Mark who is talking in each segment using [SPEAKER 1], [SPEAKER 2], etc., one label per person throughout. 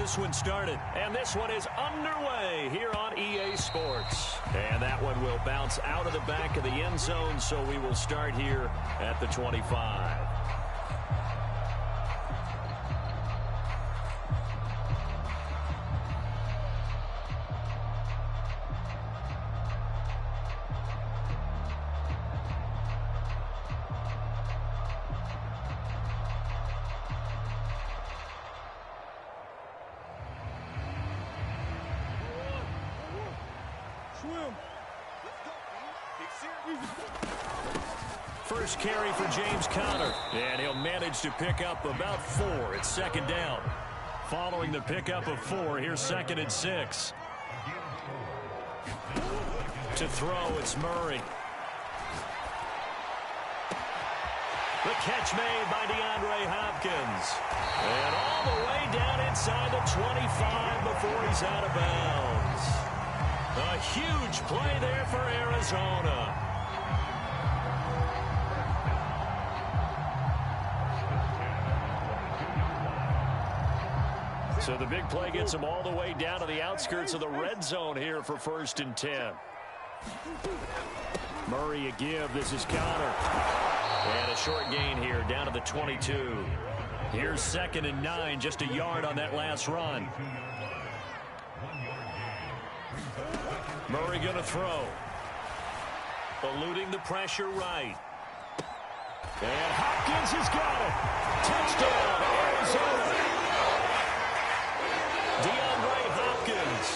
[SPEAKER 1] this one started. And this one is underway here on EA Sports. And that one will bounce out of the back of the end zone, so we will start here at the 25. First carry for James Conner, and he'll manage to pick up about 4. It's second down. Following the pickup of 4, here's 2nd and 6. To throw, it's Murray. The catch made by DeAndre Hopkins. And all the way down inside the 25 before he's out of bounds. A huge play there for Arizona. So the big play gets him all the way down to the outskirts of the red zone here for 1st and 10. Murray a give. This is Conner. And a short gain here down to the 22. Here's 2nd and 9, just a yard on that last run. Murray going to throw. Eluding the pressure right. And Hopkins has got it. Touchdown, Arizona. DeAndre Hopkins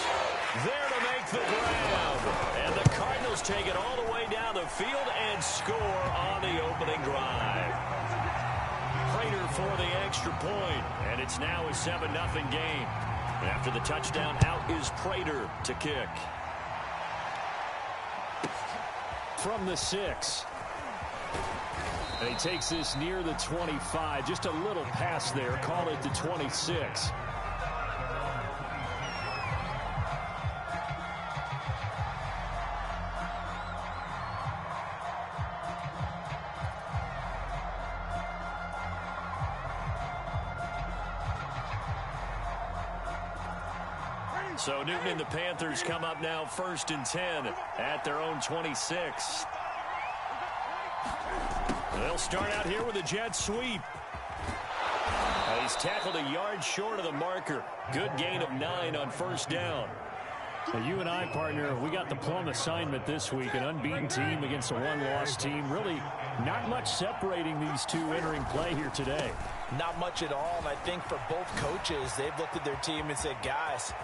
[SPEAKER 1] there to make the grab. And the Cardinals take it all the way down the field and score on the opening drive. Prater for the extra point, and it's now a 7-0 game. After the touchdown, out is Prater to kick. From the 6. And he takes this near the 25. Just a little pass there. Call it the 26. So Newton and the Panthers come up now 1st and 10 at their own 26. They'll start out here with a jet sweep. He's tackled a yard short of the marker. Good gain of 9 on 1st down.
[SPEAKER 2] Now you and I, partner, we got the plum assignment this week. An unbeaten team against a one-loss team. Really not much separating these two entering play here today.
[SPEAKER 3] Not much at all, and I think for both coaches, they've looked at their team and said, guys,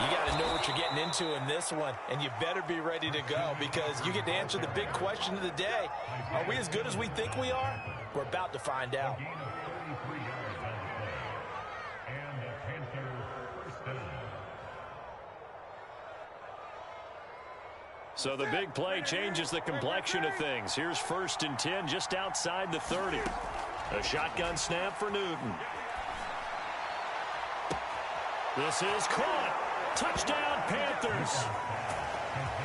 [SPEAKER 3] you got to know what you're getting into in this one, and you better be ready to go because you get to answer the big question of the day. Are we as good as we think we are? We're about to find out.
[SPEAKER 1] So the big play changes the complexion of things. Here's 1st and 10 just outside the 30. A shotgun snap for Newton. This is caught. Touchdown, Panthers.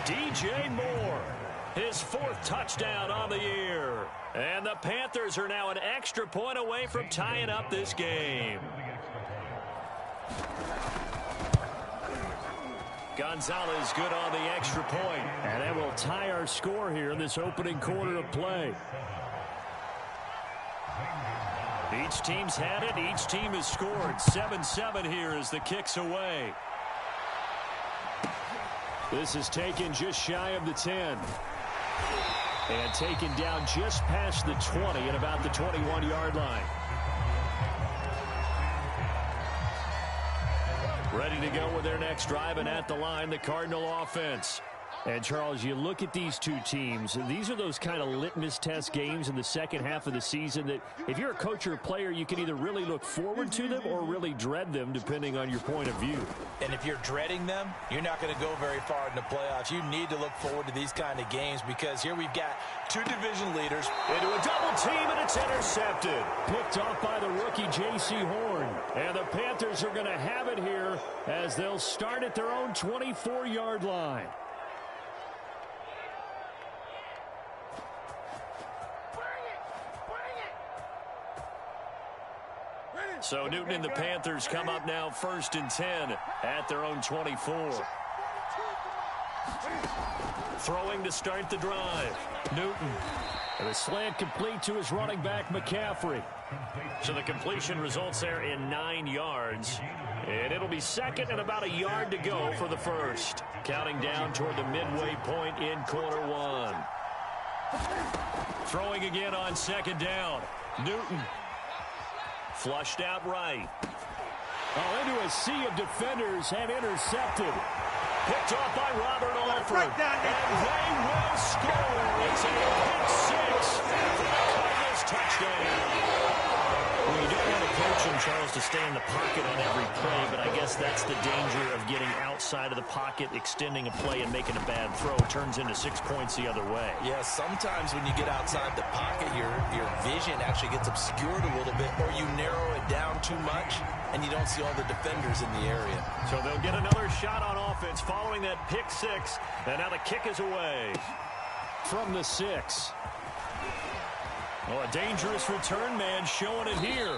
[SPEAKER 1] DJ Moore, his 4th touchdown on the year. And the Panthers are now an extra point away from tying up this game. Gonzalez good on the extra point.
[SPEAKER 2] And that will tie our score here in this opening quarter of play.
[SPEAKER 1] Each team's had it. Each team has scored. 7-7 here as the kick's away.
[SPEAKER 2] This is taken just shy of the 10. And taken down just past the 20 at about the 21-yard line.
[SPEAKER 1] Ready to go with their next drive, and at the line, the Cardinal offense.
[SPEAKER 2] And, Charles, you look at these two teams, these are those kind of litmus test games in the second half of the season that if you're a coach or a player, you can either really look forward to them or really dread them, depending on your point of view.
[SPEAKER 3] And if you're dreading them, you're not going to go very far in the playoffs. You need to look forward to these kind of games because here we've got two division leaders.
[SPEAKER 1] Into a double team, and it's intercepted.
[SPEAKER 2] Picked off by the rookie J.C. Horn.
[SPEAKER 1] And the Panthers are going to have it here as they'll start at their own 24-yard line. So Newton and the Panthers come up now 1st and 10 at their own 24. Throwing to start the drive. Newton.
[SPEAKER 2] And a slant complete to his running back, McCaffrey.
[SPEAKER 1] So the completion results there in 9 yards. And it'll be 2nd and about a yard to go for the first. Counting down toward the midway point in quarter 1. Throwing again on 2nd down. Newton. Flushed out right.
[SPEAKER 2] Oh, into a sea of defenders and intercepted.
[SPEAKER 1] Picked off by Robert Alford. And they will score. It's a pick 6 for the Cardinals touchdown. Well, you don't want to coach him, Charles, to stay in the pocket on every play, but I guess that's the danger of getting outside of the pocket, extending a play, and making a bad throw. It turns into 6 points the other way.
[SPEAKER 3] Yeah, sometimes when you get outside the pocket, your vision actually gets obscured a little bit, or you narrow it down too much, and you don't see all the defenders in the area.
[SPEAKER 1] So they'll get another shot on offense following that pick 6, and now the kick is away.
[SPEAKER 2] From the 6.
[SPEAKER 1] Well, a dangerous return man showing it here.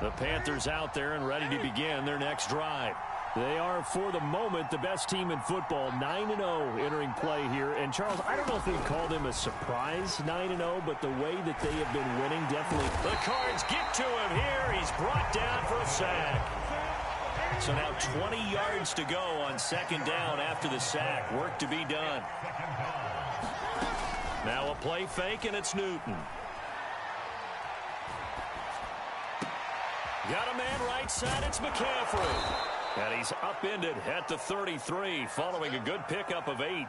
[SPEAKER 1] The Panthers out there and ready to begin their next drive.
[SPEAKER 2] They are, for the moment, the best team in football, 9-0 entering play here. And, Charles, I don't know if we'd call them a surprise 9-0, but the way that they have been winning definitely.
[SPEAKER 1] The Cards get to him here. He's brought down for a sack. So now 20 yards to go on 2nd down after the sack. Work to be done. Now a play fake, and it's Newton. Got a man right side. It's McCaffrey. And he's upended at the 33 following a good pickup of 8.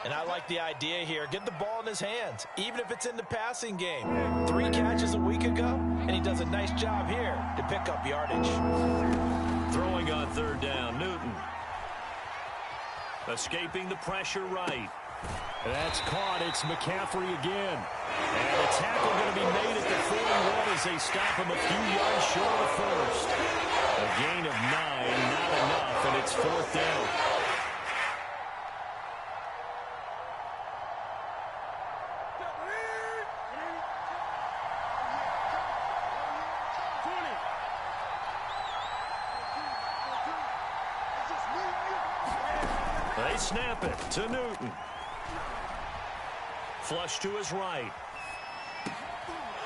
[SPEAKER 3] And I like the idea here. Get the ball in his hands, even if it's in the passing game. 3 catches a week ago, and he does a nice job here to pick up yardage.
[SPEAKER 1] Throwing on 3rd down, Newton. Escaping the pressure right.
[SPEAKER 2] That's caught. It's McCaffrey again.
[SPEAKER 1] And a tackle going to be made at the 41 as they stop him a few yards short of the first. A gain of 9, not enough, and it's 4th down. They snap it to Newton. Flush to his right.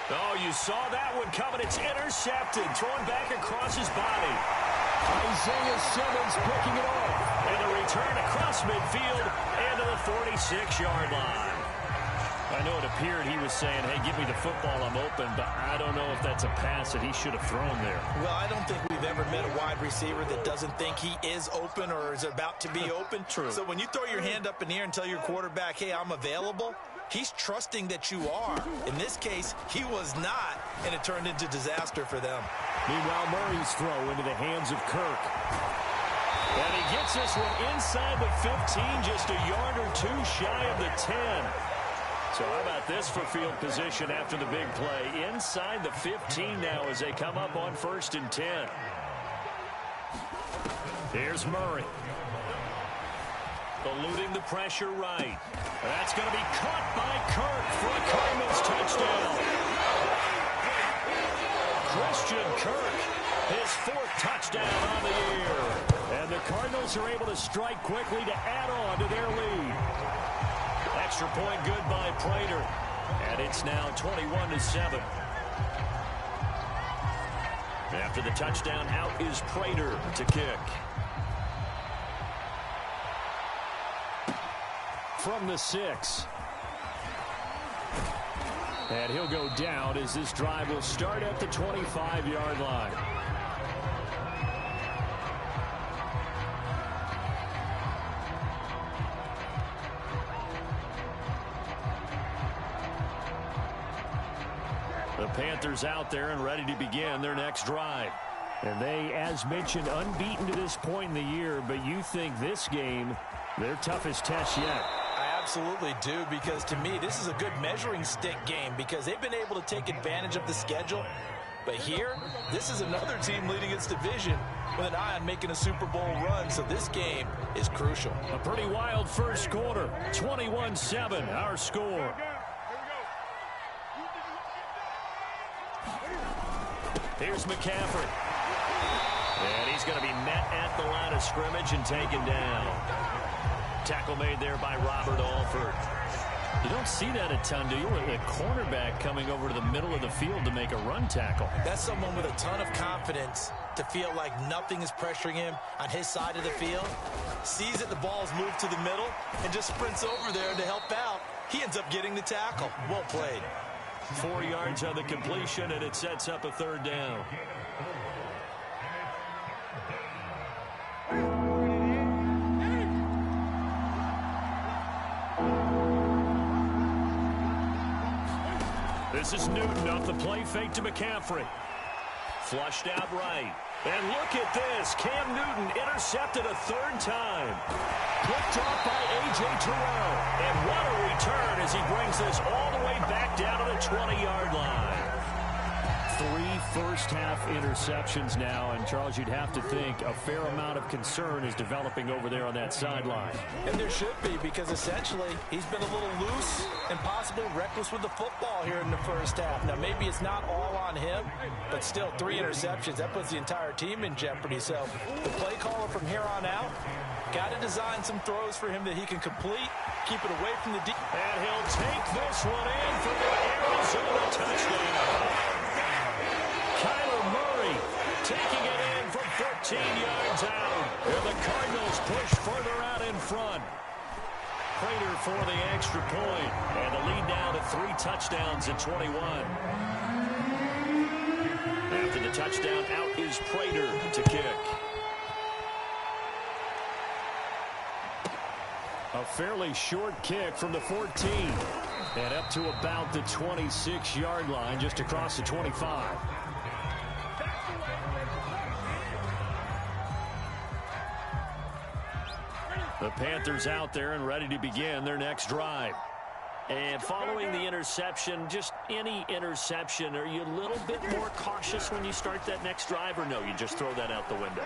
[SPEAKER 1] Oh, you saw that one coming. It's intercepted. Thrown back across his body.
[SPEAKER 2] Isaiah Simmons picking it off.
[SPEAKER 1] And a return across midfield and to the 46-yard line. I know it appeared he was saying, hey, give me the football, I'm open, but I don't know if that's a pass that he should have thrown there.
[SPEAKER 3] Well, I don't think we've ever met a wide receiver that doesn't think he is open or is about to be open.
[SPEAKER 1] True.
[SPEAKER 3] So when you throw your hand up in the air and tell your quarterback, hey, I'm available, he's trusting that you are. In this case, he was not, and it turned into disaster for them.
[SPEAKER 2] Meanwhile, Murray's throw into the hands of Kirk.
[SPEAKER 1] And he gets this one inside the 15, just a yard or 2 shy of the 10. So how about this for field position after the big play? Inside the 15 now as they come up on 1st and 10. Here's Murray. Eluding the pressure right. That's going to be caught by Kirk for a Cardinals touchdown. Christian Kirk, his 4th touchdown on the year. And the Cardinals are able to strike quickly to add on to their lead. Extra point good by Prater. And it's now 21-7. After the touchdown, out is Prater to kick.
[SPEAKER 2] From the 6. And he'll go down as this drive will start at the 25-yard line.
[SPEAKER 1] The Panthers out there and ready to begin their next drive.
[SPEAKER 2] And they, as mentioned, unbeaten to this point in the year, but you think this game, their toughest test yet.
[SPEAKER 3] I absolutely do, because to me, this is a good measuring stick game because they've been able to take advantage of the schedule But here, this is another team leading its division with an eye on making a Super Bowl run, so this game is crucial.
[SPEAKER 2] A pretty wild first quarter, 21-7, our score. Here's McCaffrey. And he's going to be met at the line of scrimmage and taken down. Tackle made there by Robert Alford. You don't see that a ton, do you? A cornerback coming over to the middle of the field to make a run tackle.
[SPEAKER 3] That's someone with a ton of confidence to feel like nothing is pressuring him on his side of the field. Sees that the ball is moved to the middle and just sprints over there to help out. He ends up getting the tackle. Well played.
[SPEAKER 1] 4 yards on the completion, and it sets up a third down. This is Newton off the play fake to McCaffrey. Flushed out right. And look at this. Cam Newton intercepted a third time. Picked off by A.J. Terrell. And what a return as he brings this all the way back down to the 20-yard line.
[SPEAKER 2] 3 first-half interceptions now, and Charles, you'd have to think a fair amount of concern is developing over there on that sideline.
[SPEAKER 3] And there should be, because essentially he's been a little loose and possibly reckless with the football here in the first half. Now, maybe it's not all on him, but still 3 interceptions. That puts the entire team in jeopardy. So the play caller from here on out got to design some throws for him that he can complete, keep it away from the deep.
[SPEAKER 1] And he'll take this one in for the Arizona touchdown. Kyler Murray taking it in from 14 yards out. And the Cardinals push further out in front. Prater for the extra point. And the lead down to 3 touchdowns at 21. After the touchdown, out is Prater to kick.
[SPEAKER 2] A fairly short kick from the 14. And up to about the 26-yard line, just across the 25. The Panthers out there and ready to begin their next drive. And following the interception, just any interception, are you a little bit more cautious when you start that next drive, or no, you just throw that out the window?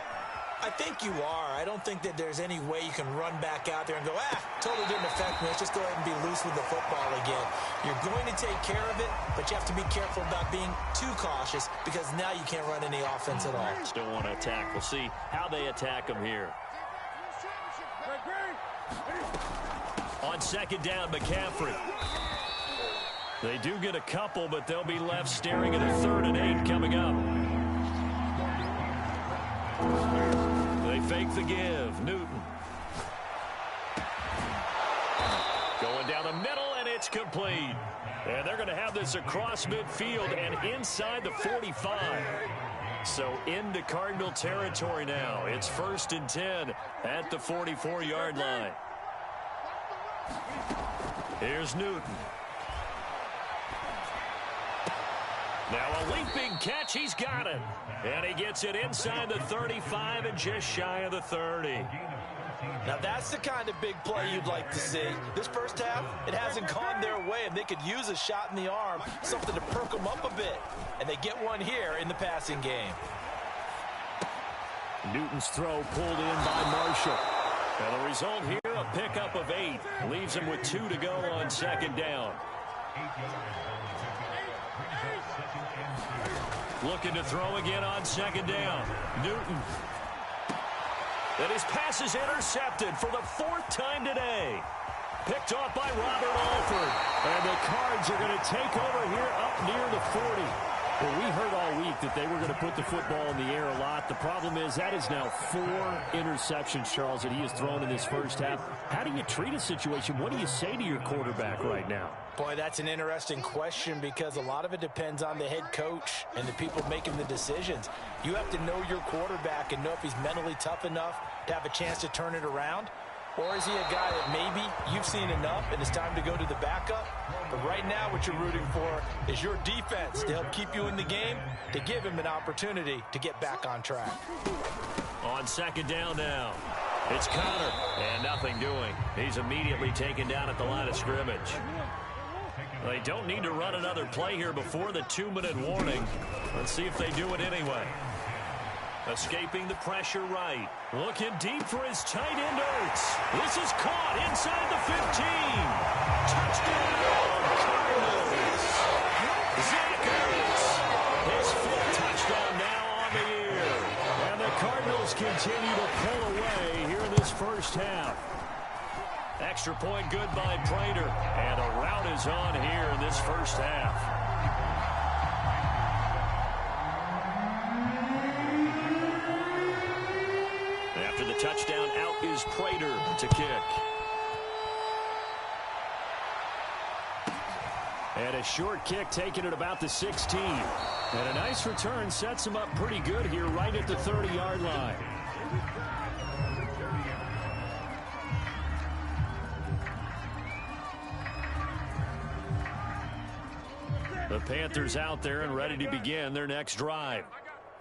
[SPEAKER 3] I think you are. I don't think that there's any way you can run back out there and go, totally didn't affect me. Let's just go ahead and be loose with the football again. You're going to take care of it, but you have to be careful about being too cautious, because now you can't run any offense at all.
[SPEAKER 1] Still want to attack. We'll see how they attack them here. On second down, McCaffrey. They do get a couple, but they'll be left staring at a 3rd and 8 coming up. They fake the give. Newton. Going down the middle, and it's complete. And they're going to have this across midfield and inside the 45. So into Cardinal territory now. It's 1st and 10 at the 44-yard line. Here's Newton. Now a leaping catch. He's got it. And he gets it inside the 35 and just shy of the 30.
[SPEAKER 3] Now that's the kind of big play you'd like to see. This first half, it hasn't gone their way, and they could use a shot in the arm, something to perk them up a bit. And they get one here in the passing game.
[SPEAKER 2] Newton's throw pulled in by Marshall.
[SPEAKER 1] And the result here, a pickup of 8. Leaves him with 2 to go on second down. Looking to throw again on second down. Newton. And his pass is intercepted for the 4th time today. Picked off by Robert Alford. And the Cards are going to take over here up near the 40.
[SPEAKER 2] Well, we heard all week that they were going to put the football in the air a lot. The problem is that is now 4 interceptions, Charles, that he has thrown in this first half. How do you treat a situation? What do you say to your quarterback right now?
[SPEAKER 3] Boy, that's an interesting question, because a lot of it depends on the head coach and the people making the decisions. You have to know your quarterback and know if he's mentally tough enough to have a chance to turn it around. Or is he a guy that maybe you've seen enough and it's time to go to the backup? But right now what you're rooting for is your defense to help keep you in the game, to give him an opportunity to get back on track.
[SPEAKER 1] On second down now, it's Connor, and nothing doing. He's immediately taken down at the line of scrimmage. They don't need to run another play here before the 2-minute warning. Let's see if they do it anyway. Escaping the pressure right. Looking deep for his tight end, Ertz. This is caught inside the 15. Touchdown, Cardinals. Zach Ertz. His 5th touchdown now on the year. And the Cardinals continue to pull away here in this first half. Extra point good by Prater. And a rout is on here in this first half. After the touchdown, out is Prater to kick. And a short kick taken at about the 16. And a nice return sets him up pretty good here right at the 30-yard line. The Panthers out there and ready to begin their next drive.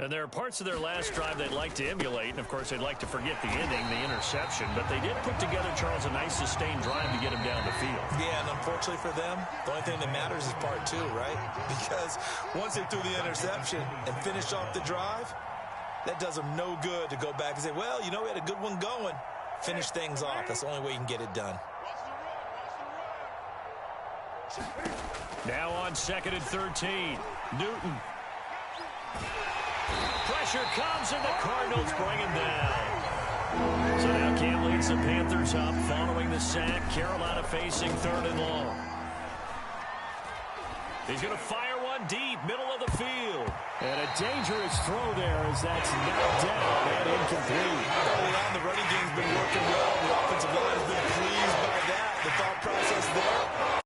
[SPEAKER 1] And there are parts of their last drive they'd like to emulate. And, of course, they'd like to forget the ending, the interception. But they did put together, Charles, a nice sustained drive to get him down the field.
[SPEAKER 3] Yeah, and unfortunately for them, the only thing that matters is part 2, right? Because once they threw the interception and finished off the drive, that does them no good to go back and say, well, you know, we had a good one going. Finish things off. That's the only way you can get it done.
[SPEAKER 1] Now on 2nd and 13. Newton. Pressure comes, and the Cardinals bring him down. So now Cam leads the Panthers up following the sack. Carolina facing 3rd and long. He's going to fire one deep, middle of the field.
[SPEAKER 2] And a dangerous throw there as that's knocked down and incomplete.
[SPEAKER 3] Early on, the running game's been working well. The offensive line has been pleased by that. The thought process there,